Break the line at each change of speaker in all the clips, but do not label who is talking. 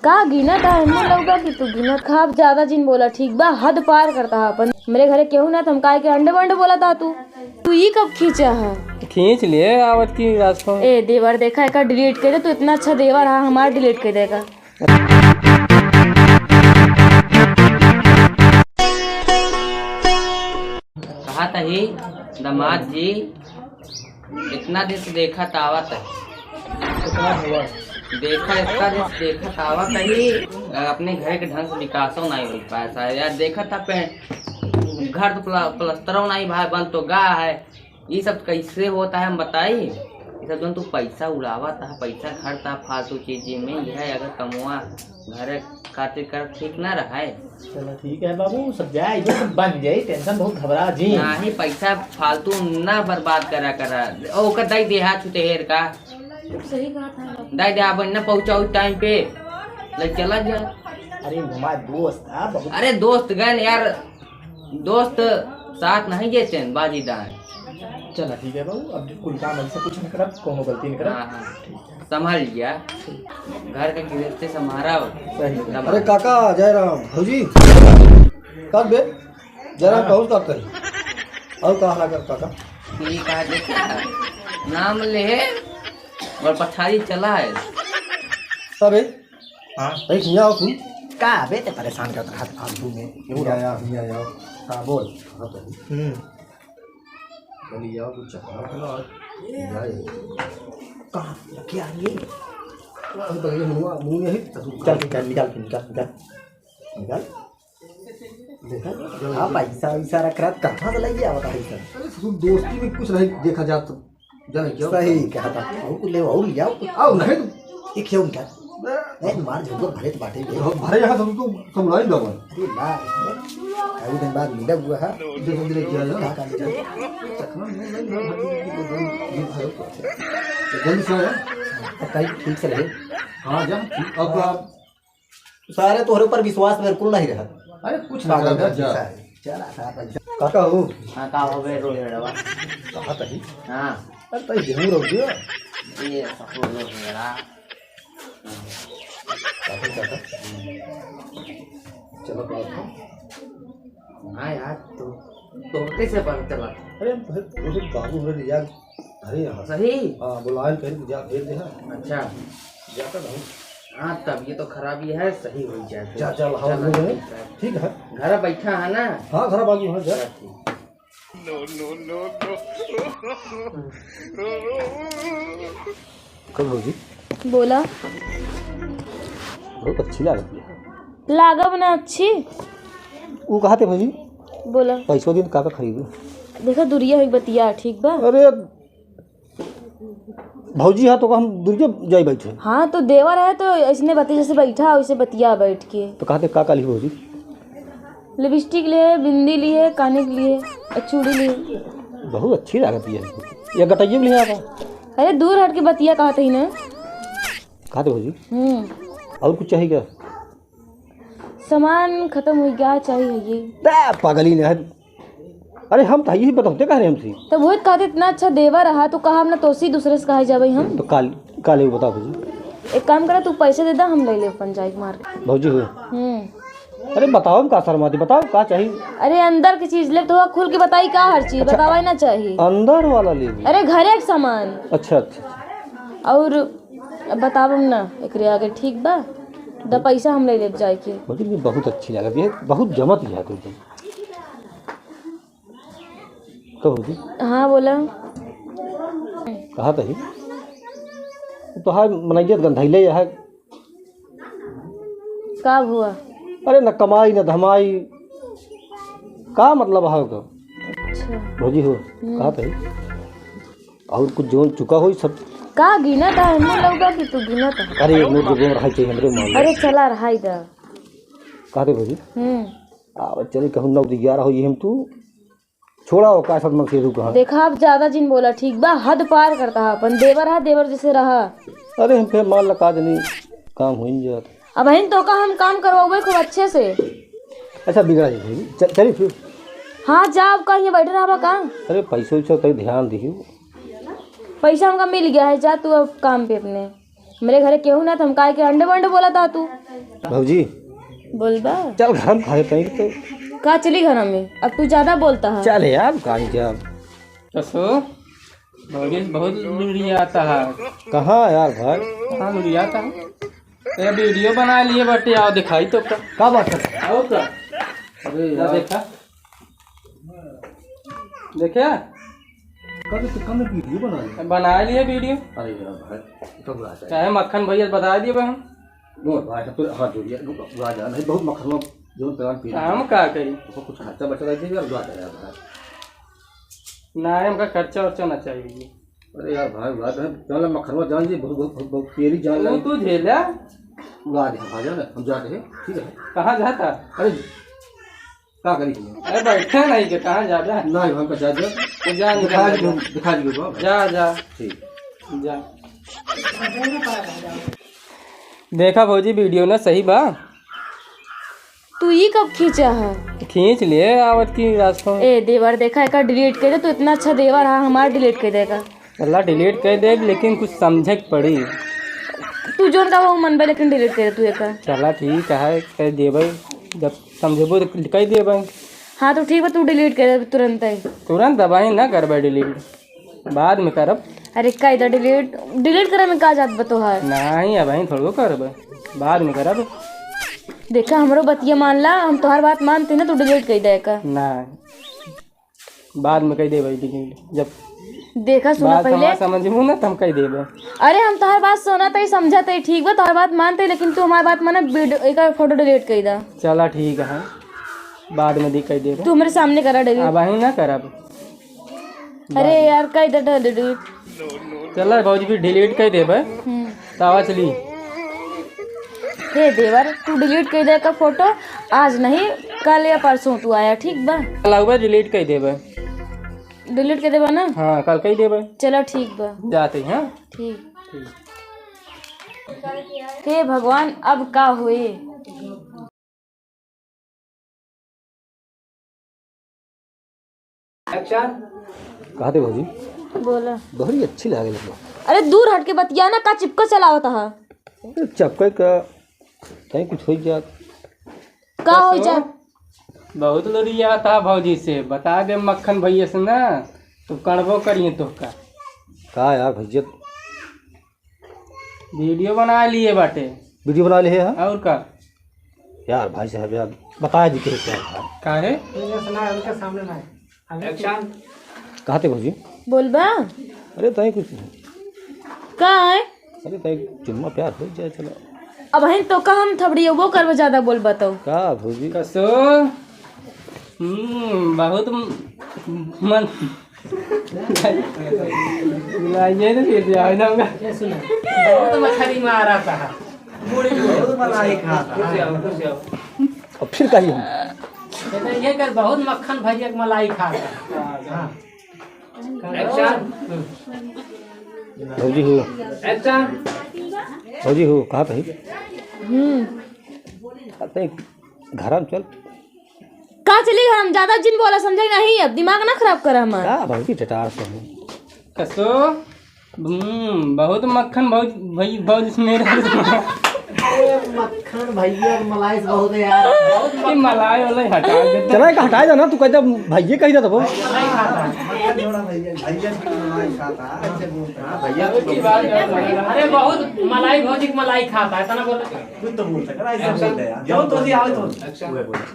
का गिनत है हमने लौका कि तू गिनत खा ज्यादा जिन बोला ठीक बा हद पार करता है अपन मेरे घरे केहू ना तुम काय के अंडे बंडे बोला था तू ये कब खींचा है
खींच लिए आवत की रास्ता
ए देवर देखा है डिलीट कर दे तो इतना अच्छा देवर है हमारा डिलीट कर देगा।
कहा था ही दामाद जी इतना दिन से देखा तावत है देखा इतना दिन से देखा तावत ही अपने घर के ढंग से विकासों नहीं हो पाया यार देखा था पे घर तो प्लस्तरों नहीं भाई बन तो गा है ये सब कैसे होता है हम बताइए ये सब जो तू पैसा उड़ावा था पैसा खर्चा फालतू चीजें में यह अगर कमुआ घर खातिर कर ठीक ना रहा है।
चलो ठीक है बाबू सब जाए बन जाए टेंशन बहुत घबरा जी
ना ही पैसा फालतू ना बर्बाद करा ओकर दाई देहा छुटे हेर का
सही बात है
दाई दे आप न पहुंचाओ टाइम पे ले चला जा।
अरे हमारा दोस्त था बहुत
अरे दोस्त गन यार दोस्त साथ नहीं जेते बाजीदार।
चलो ठीक है बाबू अब कुल काम ऐसे कुछ नहीं करब कोनो गलती नहीं करब।
हाँ संभाल लिया घर का गृहस्थी संभारा
सही।
अरे काका जय राम भौजी कर बे जय राम कहूँ करते ही और कहा कर काका
ठीक है देखा नाम ले और पछाड़ी चला है
सब
हाँ
एक यहाँ तू
का बेटे परेशान करता हाथ फालतू में क्यों रहा
यहाँ
हाँ बोल
बोली जाओ कुछ
कहाँ क्या ये
मुँह यही
चल निकाल निकाल देखा हाँ पैसा वैसा रख रहा कहाँ से लग गया बता रही सर।
अरे दोस्ती में कुछ नहीं देखा जा तो जाने क्या
सही कहा था और ले और ले जाओ
आओ नहीं
एक क्यों क्या ए मार झोंको भरे तो बाटे गए
भरे यहाँ तुमको समझाई दो
अरे ला कई दिन बाद मिला हुआ है
देखो मेरे क्या है
कहाँ का मिला
जल्दी से आया
कहीं ठीक से रहे।
हाँ जा अब आप
सारे तोहरे ऊपर विश्वास बिल्कुल नहीं रहा।
अरे कुछ ना कर जा
चला था पैसा
काका हो
हाँ का हो गए रो हेड़वा
कहा तही
हाँ
अरे तही गेहूं रोक दियो
ये सफल रो हेड़ा
काका चलो तो
हाँ यार तो कैसे पता चला
अरे उसे बाबू ने लिया अरे यहाँ
सही
हाँ बुलाए फिर जा भेज दे
अच्छा
जाता नहीं
हाँ तब ये तो खराबी है सही हो जाए
जा चल हाँ
चला,
लोग हैं
ठीक है।
ठीक है
घर बैठा है ना
हाँ घर बाजू हाँ जा कब होगी
बोला
बहुत अच्छी लागत है
लागब ना अच्छी
वो कहा थे भाजी
बोला
पैसों दिन काका खरीदे
देखा दुरिया हुई बतिया ठीक बा।
अरे भौजी हाँ तो हम दुर्गे जाई बैठे
हाँ तो देवर है तो इसने बती जैसे बैठा वैसे बतिया बैठ के
तो कहते काका ली भौजी
लिपस्टिक लिए बिंदी लिए काने के लिए और चूड़ी लिए
बहुत अच्छी लागत है या गटाइए भी नहीं आता
अरे दूर हट के बतिया कहते ही ना
कहते भौजी और कुछ चाहिए क्या
सामान खत्म हो गया चाहिए ये
पागली ने है अरे हम तो यही बताते कह रहे हमसे
तो वो कहते इतना अच्छा देवर रहा तो कहा हम ना तोसी दूसरे से कहा जावे हम
तो काले बता भौजी
एक काम करा तू पैसे दे दा हम ले ले पंचायत मार के
भौजी हो अरे बताओ का शर्माती बताओ का चाहिए
अरे अंदर की चीज ले तो खुल के बताई का हर चीज बतावा ना चाहिए
अंदर वाला ले
अरे घरे के सामान
अच्छा अच्छा
और बताब हम ना एकरे आगे ठीक बा द पैसा हम ले ले जाए के
भौजी ये बहुत अच्छी लागत है बहुत जमत है तुम कब भौजी
हाँ बोला
कहा था ही तो हाँ मनैयत गंधैले है
का हुआ
अरे न कमाई न धमाई का मतलब है का
अच्छा
भौजी हो कहा था ही और कुछ जो चुका हो सब
का गिनत है हमने लौका कि तू गिनत है
अरे एक नोट जो रहा चाहिए हमरे मान
अरे चला रहा इधर
कहा थे भौजी आ चले कहूँ 9-11 हो ये हम तू छोड़ा हो का सब मन से रू कहा
देखा आप ज्यादा जिन बोला ठीक बा हद पार करता है अपन देवर है देवर जैसे रहा
अरे हम फिर मान लगा नहीं काम हो नहीं जाता
अब बहन तो का हम काम करवाओगे खूब अच्छे से
अच्छा बिगड़ा जी भौजी चलिए फिर
हाँ जा अब का यहाँ बैठे रहा का
अरे पैसों वैसा तक ध्यान दियो
पैसा हमका मिल गया है जा तू अब काम पे अपने मेरे घरे केहू ना तुम काय के अंडे वंडे बोला था तू
भाजी
बोल बा
चल घर में खाए कहीं तो
का चली घर में अब तू ज्यादा बोलता है
चल यार कहीं जा
कसो भौजी बहुत लुरियाता है।
कहाँ यार भाई
कहाँ लुरियाता है? तेरा वीडियो बना लिए बटे आओ दिखाई तो
क्या बात कर
आओ का
अरे
क्या देखा देखा
कम वीडियो बना लिया
बना लिए वीडियो।
अरे यार भाई तो बुला
चाहे मक्खन भैया बता दिए बहन
नो भाई तो हाथ जोड़िए बुला जा नहीं बहुत मक्खन में जो प्लान पी
हम का करी
तो कुछ खर्चा बचा रह जाएगा बुला जा यार भाई
ना हमका खर्चा वर्चा ना चाहिए।
अरे यार भाई बुला दे जान मक्खन में जान जी बहुत बहुत बहुत तेरी जान
तू तू झेला
बुला दे आ जा ना हम जाते हैं ठीक है।
कहाँ जाता?
अरे क्या करी तुम
अरे बैठे नहीं के कहाँ जा रहा?
ना हम का जा दे
तो जा
दिखा दी
जा जा
ठीक
जा। देखा भौजी वीडियो ना सही बा
तू ये कब खींचा है
खींच लिए आवत की रास्ता में।
ए देवर देखा है डिलीट कर दे तो इतना अच्छा देवर है हमारा डिलीट कर देगा
अल्लाह डिलीट कर दे लेकिन कुछ समझे के पड़ी।
तू जो का वो मन बे लेकिन डिलीट कर दे तू एक
चला ठीक है कह देबै जब समझेबो तो कह देबै।
हाँ तो ठीक है तू डिलीट कर दे तुरंत ही
तुरंत दबाई ना करबै डिलीट बाद में करब।
अरे का इधर डिलीट डिलीट करे में का जात बतो है
नहीं अब थोड़ो करबै बाद में करब।
देखा हमरो बतिया मान ला हम तुम्हारी बात मानते ना तू डिलीट कर दे का
नहीं बाद में कह देबै डिलीट जब
देखा सुना
बात
पहले
समझबू ना तो हम कह देबै।
अरे हम तुम्हारी बात सुना तो समझा तो ठीक बा तुम्हारी बात मानते लेकिन तू हमारी बात माना एक फोटो डिलीट कर दा
चला ठीक है बाद में दी कह देबै।
तू मेरे सामने करा डिलीट
अब ना करब।
अरे यार का इधर डिलीट
चला भौजी भी डिलीट कर देबै तावा चली।
हे देवर तू डिलीट कर दे का फोटो आज नहीं कल या परसों तू आया ठीक बा
लगभग डिलीट कर देबै।
डिलीट कर देबा ना
हाँ कल कह देबै
चलो ठीक बा
जाते हैं।
ठीक हे भगवान अब का हुए
कहा थे भाजी
बोला
बड़ी अच्छी लगे लगे
अरे दूर हट के बतिया ना का चिपको चलावत हा
चपके का कहीं कुछ हो जा
का हो जा
बहुत लड़िया था भौजी से बता दे मक्खन भैया से ना तो कड़बो करिए तो का
कहा यार भैया
वीडियो बना लिए बाटे
वीडियो बना लिए है
और का
यार भाई साहब यार बताया जी क्या है
काहे
कहा थे भाजी
बोल बा
अरे तय कुछ
का है
अरे तय चुम्मा प्यार हो जाए चलो
अब हन तो का हम थबड़ी वो करबो ज्यादा बोल बताओ
का भाजी
कसो बहुत मन लाइए तो फिर जाए ना बहुत मछली मारा था बहुत मलाई खाता
अब फिर कहिए हम
ये कर बहुत मक्खन भैया के मलाई खाता।
भौजी हो भौजी हो कहा था अरे घर में चल
का चली हम ज्यादा जिन बोला समझे नहीं अब दिमाग ना खराब कर हमारा
का भौजी टटार से हूँ
कसो बहुत मक्खन बहुत मेरे
मक्खन भैया मलाई से बहुत है यार
बहुत मलाई वाला हटा दे
चला का हटाए ना तू कहता भैया कही था वो
अरे बहुत मलाई भौजी के मलाई खाता है तना बोल
तू तो बोल सकता है ऐसा बोलते हैं जाओ तो जी आओ तो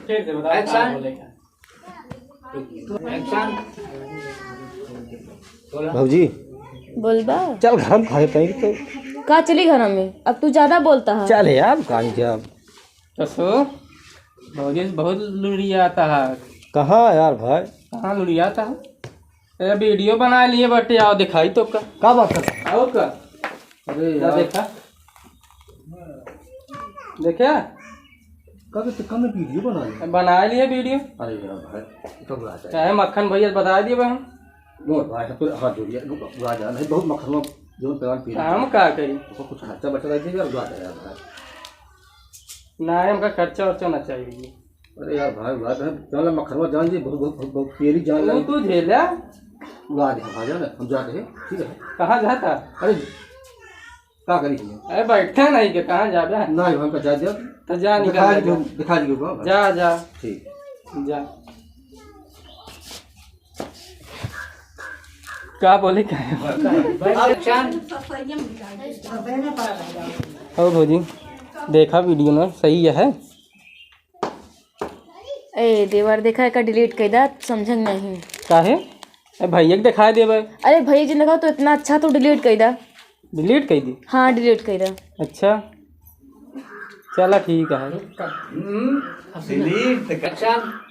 ठीक है बता
भौजी
बोल बा
चल घर में खाए कहीं तो
का चली घर में अब तू ज्यादा बोलता है
चल यार कहीं जा
कसो भौजी बहुत लुरियाता है।
कहाँ यार भाई
कहाँ लुरियाता है? तेरा वीडियो बना लिए बटे आओ दिखाई तो का
बात कर
आओ का
अरे
क्या
यार
देखा देखा
कब वीडियो बना लिया
बना लिए वीडियो।
अरे यार भाई तो बुला जा
चाहे मक्खन भैया बता दिए बहन
नो भाई तो हाथ जोड़िए बुला जा नहीं बहुत मक्खन में जो प्लान पी
हम का करी
तो कुछ खर्चा बचा रह जाएगा बुला जा यार भाई
ना हमका खर्चा वर्चा ना चाहिए।
अरे यार भाई बुला दे जान मक्खन में जान जी बहुत बहुत बहुत तेरी जान
तू झेला
बुला दे आ जा ना हम जाते हैं ठीक है।
कहाँ जाता?
अरे का करी
अरे बैठे नहीं के कहाँ जाबे
नहीं हमका जा दिया
तो जा
दिखा
निकल
दिखा दी को
जा जा
ठीक
जा क्या बोले क्या हो भौजी देखा वीडियो में सही है
ए देवर देखा का डिलीट कर दा समझंग नहीं
काहे अरे भैया के दिखा देबे
अरे भैया जी देखा तो इतना अच्छा तो डिलीट कर दा
डिलीट कर दी
हाँ डिलीट कर दा
अच्छा चला ठीक है
डिलीट